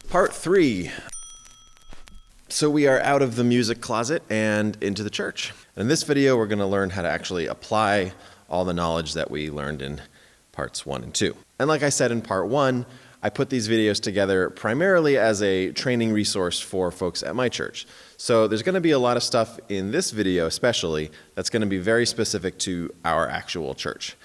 Part 3. So we are out of the music closet and into the church. In this video, we're going to learn how to actually apply all the knowledge that we learned in parts 1 and 2. And like I said in part 1, I put these videos together primarily as a training resource for folks at my church. So there's going to be a lot of stuff in this video especially that's going to be very specific to our actual church.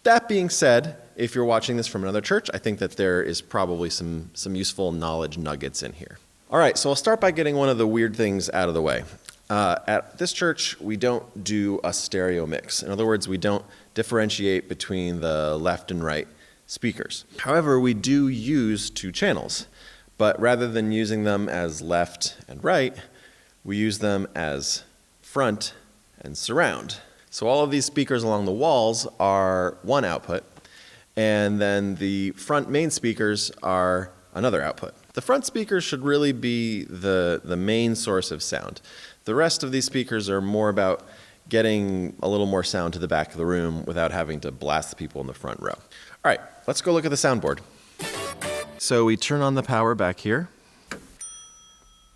That being said, if you're watching this from another church, I think that there is probably some useful knowledge nuggets in here. All right, so I'll start by getting one of the weird things out of the way. At this church, we don't do a stereo mix. In other words, we don't differentiate between the left and right speakers. However, we do use 2 channels, but rather than using them as left and right, we use them as front and surround. So all of these speakers along the walls are one output, and then the front main speakers are another output. The front speakers should really be the main source of sound. The rest of these speakers are more about getting a little more sound to the back of the room without having to blast the people in the front row. All right, let's go look at the soundboard. So we turn on the power back here.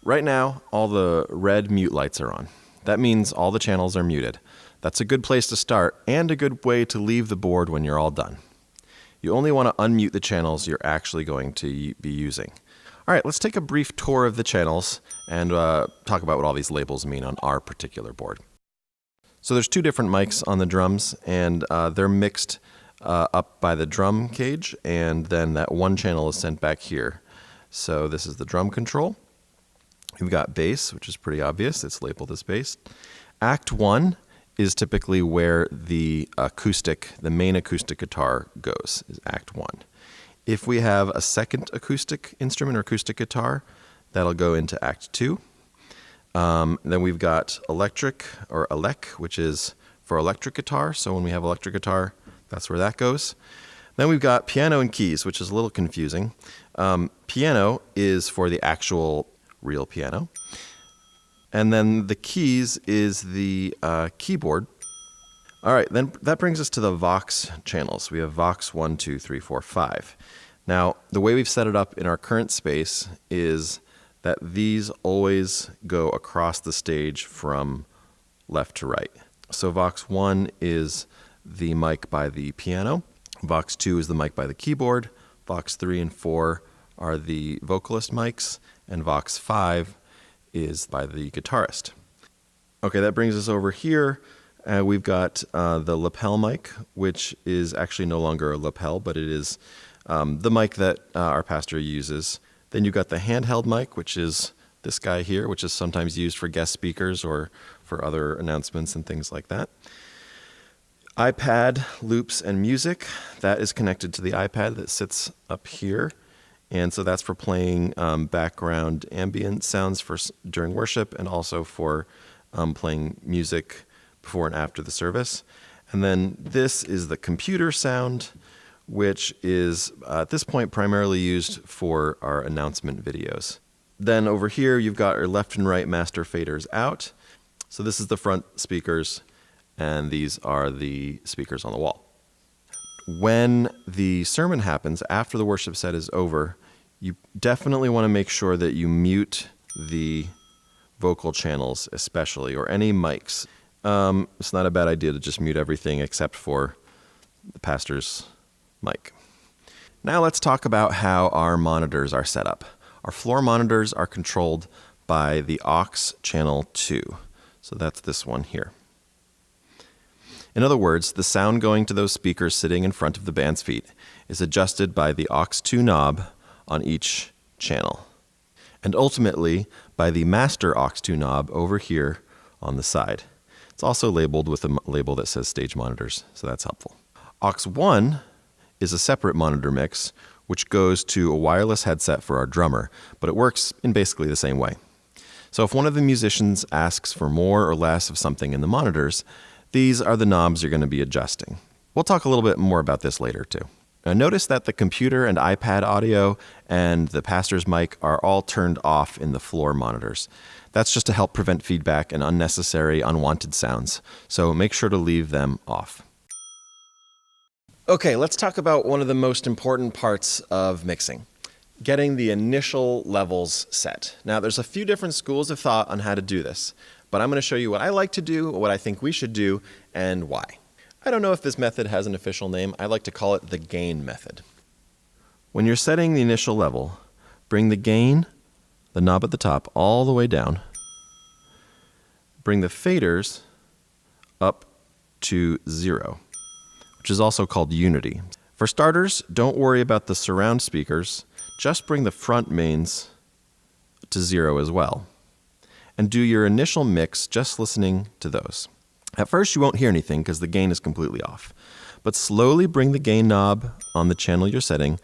Right now, all the red mute lights are on. That means all the channels are muted. That's a good place to start and a good way to leave the board when you're all done. You only want to unmute the channels you're actually going to be using. All right, let's take a brief tour of the channels and talk about what all these labels mean on our particular board. So there's 2 different mics on the drums, and they're mixed up by the drum cage, and then that one channel is sent back here. So this is the drum control. We've got bass, which is pretty obvious. It's labeled as bass. Act 1 is typically where the main acoustic guitar goes, is Act 1. If we have a second acoustic instrument or acoustic guitar, that'll go into Act 2. Then we've got electric, or elec, which is for electric guitar. So when we have electric guitar, that's where that goes. Then we've got piano and keys, which is a little confusing. Piano is for the actual real piano. And then the keys is the keyboard. All right, then that brings us to the Vox channels. We have Vox 1, 2, 3, 4, 5. Now, the way we've set it up in our current space is that these always go across the stage from left to right. So Vox 1 is the mic by the piano. Vox 2 is the mic by the keyboard. Vox 3 and 4 are the vocalist mics. And Vox 5 is by the guitarist. Okay, that brings us over here. We've got the lapel mic, which is actually no longer a lapel, but it is the mic that our pastor uses. Then you've got the handheld mic, which is this guy here, which is sometimes used for guest speakers or for other announcements and things like that. iPad, loops, and music. That is connected to the iPad that sits up here. And so that's for playing background ambient sounds during worship, and also for playing music before and after the service. And then this is the computer sound, which is at this point primarily used for our announcement videos. Then over here, you've got our left and right master faders out. So this is the front speakers, and these are the speakers on the wall. When the sermon happens, after the worship set is over, you definitely want to make sure that you mute the vocal channels especially, or any mics. It's not a bad idea to just mute everything except for the pastor's mic. Now let's talk about how our monitors are set up. Our floor monitors are controlled by the aux channel 2. So that's this one here. In other words, the sound going to those speakers sitting in front of the band's feet is adjusted by the aux 2 knob on each channel, and ultimately by the master aux 2 knob over here on the side. It's also labeled with a label that says stage monitors, so that's helpful. Aux 1 is a separate monitor mix, which goes to a wireless headset for our drummer, but it works in basically the same way. So if one of the musicians asks for more or less of something in the monitors, these are the knobs you're going to be adjusting. We'll talk a little bit more about this later too. Now notice that the computer and iPad audio and the pastor's mic are all turned off in the floor monitors. That's just to help prevent feedback and unnecessary, unwanted sounds, so make sure to leave them off. Okay, let's talk about one of the most important parts of mixing, getting the initial levels set. Now, there's a few different schools of thought on how to do this, but I'm going to show you what I like to do, what I think we should do, and why. I don't know if this method has an official name. I like to call it the gain method. When you're setting the initial level, bring the gain, the knob at the top, all the way down. Bring the faders up to 0, which is also called unity. For starters, don't worry about the surround speakers. Just bring the front mains to 0 as well. And do your initial mix just listening to those. At first, you won't hear anything because the gain is completely off. But slowly bring the gain knob on the channel you're setting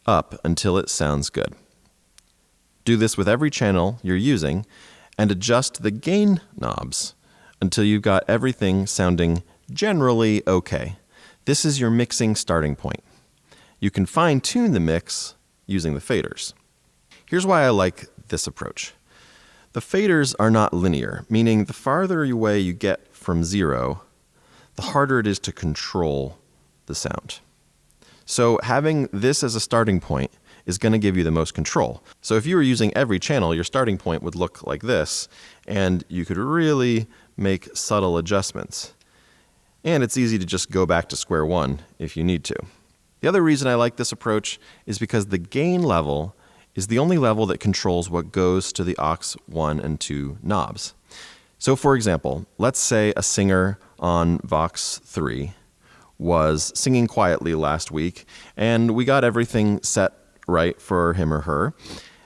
up until it sounds good. Do this with every channel you're using and adjust the gain knobs until you've got everything sounding generally okay. This is your mixing starting point. You can fine-tune the mix using the faders. Here's why I like this approach. The faders are not linear, meaning the farther away you get from 0, the harder it is to control the sound. So having this as a starting point is going to give you the most control. So if you were using every channel, your starting point would look like this, and you could really make subtle adjustments. And it's easy to just go back to square one if you need to. The other reason I like this approach is because the gain level is the only level that controls what goes to the aux 1 and 2 knobs. So for example, let's say a singer on Vox 3 was singing quietly last week, and we got everything set right for him or her.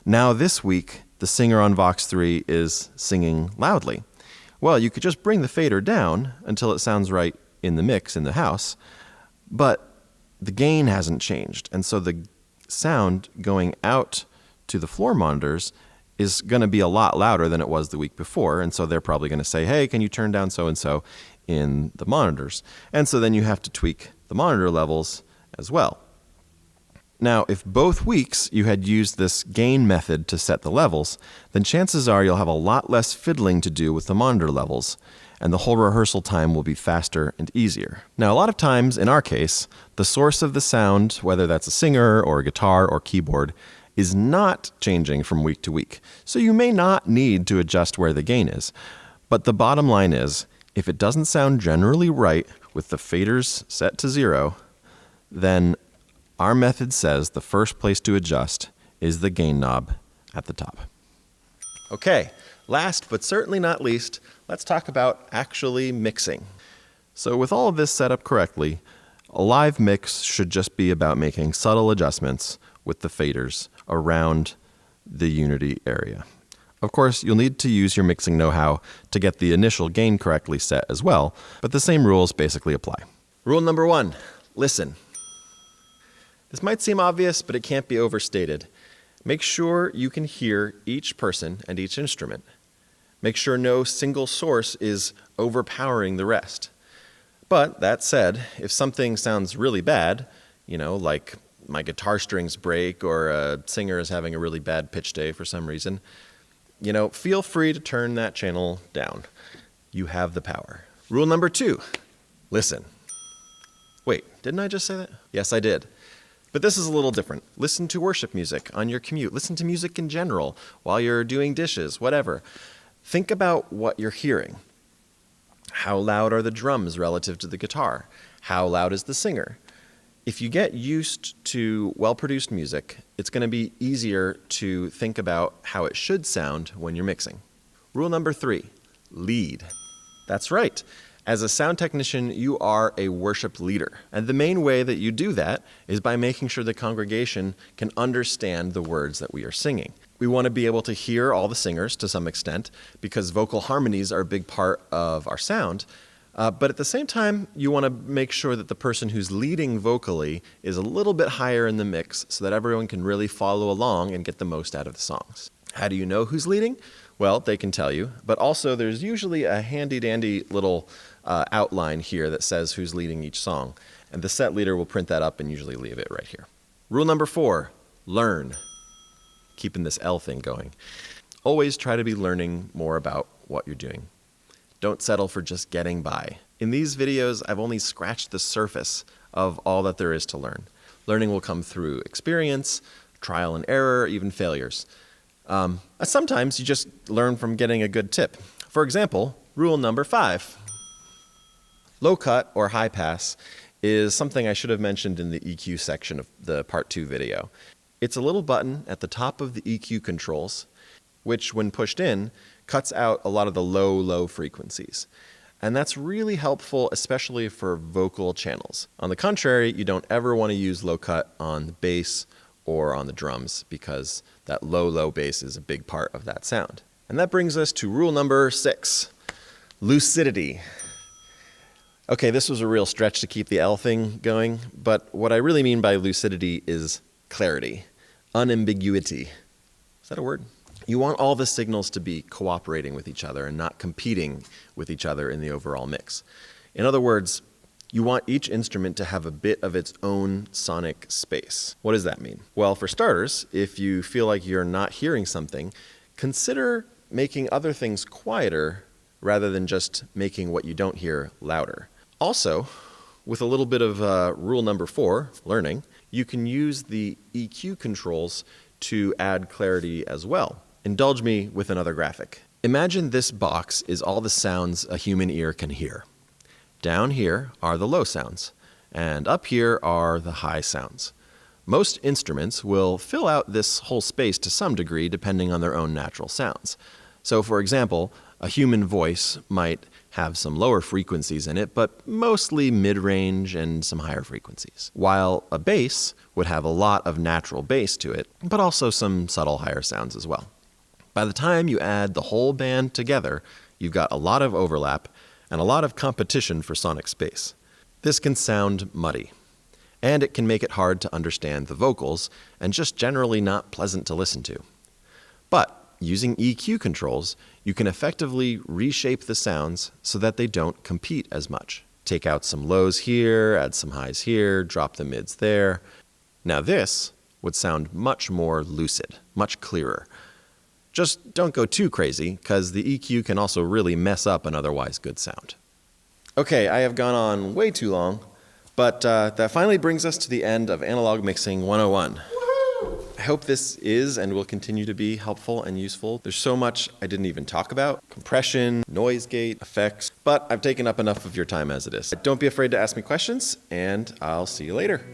Now this week, the singer on Vox 3 is singing loudly. Well, you could just bring the fader down until it sounds right in the mix in the house, but the gain hasn't changed, and so the sound going out to the floor monitors is going to be a lot louder than it was the week before, and so they're probably going to say, hey, can you turn down so-and-so in the monitors? And so then you have to tweak the monitor levels as well. Now, if both weeks you had used this gain method to set the levels, then chances are you'll have a lot less fiddling to do with the monitor levels, and the whole rehearsal time will be faster and easier. Now, a lot of times, in our case, the source of the sound, whether that's a singer or a guitar or keyboard, is not changing from week to week. So you may not need to adjust where the gain is. But the bottom line is, if it doesn't sound generally right with the faders set to 0, then our method says the first place to adjust is the gain knob at the top. Okay, last but certainly not least, let's talk about actually mixing. So with all of this set up correctly, a live mix should just be about making subtle adjustments with the faders around the unity area. Of course, you'll need to use your mixing know-how to get the initial gain correctly set as well, but the same rules basically apply. Rule number 1, listen. This might seem obvious, but it can't be overstated. Make sure you can hear each person and each instrument. Make sure no single source is overpowering the rest. But that said, if something sounds really bad, like my guitar strings break or a singer is having a really bad pitch day for some reason, feel free to turn that channel down. You have the power. Rule number 2, listen. Wait, didn't I just say that? Yes, I did. But this is a little different. Listen to worship music on your commute. Listen to music in general while you're doing dishes, whatever. Think about what you're hearing. How loud are the drums relative to the guitar? How loud is the singer? If you get used to well-produced music, it's going to be easier to think about how it should sound when you're mixing. Rule number 3, lead. That's right. As a sound technician, you are a worship leader. And the main way that you do that is by making sure the congregation can understand the words that we are singing. We want to be able to hear all the singers to some extent because vocal harmonies are a big part of our sound. But at the same time, you want to make sure that the person who's leading vocally is a little bit higher in the mix so that everyone can really follow along and get the most out of the songs. How do you know who's leading? Well, they can tell you, but also there's usually a handy-dandy little outline here that says who's leading each song. And the set leader will print that up and usually leave it right here. Rule number 4, learn. Keeping this L thing going. Always try to be learning more about what you're doing. Don't settle for just getting by. In these videos, I've only scratched the surface of all that there is to learn. Learning will come through experience, trial and error, even failures. Sometimes you just learn from getting a good tip. For example, rule number 5. Low cut or high pass is something I should have mentioned in the EQ section of the part 2 video. It's a little button at the top of the EQ controls, which when pushed in, cuts out a lot of the low frequencies. And that's really helpful, especially for vocal channels. On the contrary, you don't ever want to use low cut on the bass or on the drums because that low bass is a big part of that sound. And that brings us to rule number 6, lucidity. Okay, this was a real stretch to keep the L thing going, but what I really mean by lucidity is clarity, unambiguity. Is that a word? You want all the signals to be cooperating with each other and not competing with each other in the overall mix. In other words, you want each instrument to have a bit of its own sonic space. What does that mean? Well, for starters, if you feel like you're not hearing something, consider making other things quieter rather than just making what you don't hear louder. Also, with a little bit of rule number 4, learning, you can use the EQ controls to add clarity as well. Indulge me with another graphic. Imagine this box is all the sounds a human ear can hear. Down here are the low sounds, and up here are the high sounds. Most instruments will fill out this whole space to some degree depending on their own natural sounds. So for example, a human voice might have some lower frequencies in it, but mostly mid-range and some higher frequencies. While a bass would have a lot of natural bass to it, but also some subtle higher sounds as well. By the time you add the whole band together, you've got a lot of overlap and a lot of competition for sonic space. This can sound muddy, and it can make it hard to understand the vocals and just generally not pleasant to listen to. But using EQ controls, you can effectively reshape the sounds so that they don't compete as much. Take out some lows here, add some highs here, drop the mids there. Now this would sound much more lucid, much clearer. Just don't go too crazy, because the EQ can also really mess up an otherwise good sound. Okay, I have gone on way too long, but that finally brings us to the end of Analog Mixing 101. I hope this is and will continue to be helpful and useful. There's so much I didn't even talk about. Compression, noise gate, effects, but I've taken up enough of your time as it is. Don't be afraid to ask me questions, and I'll see you later.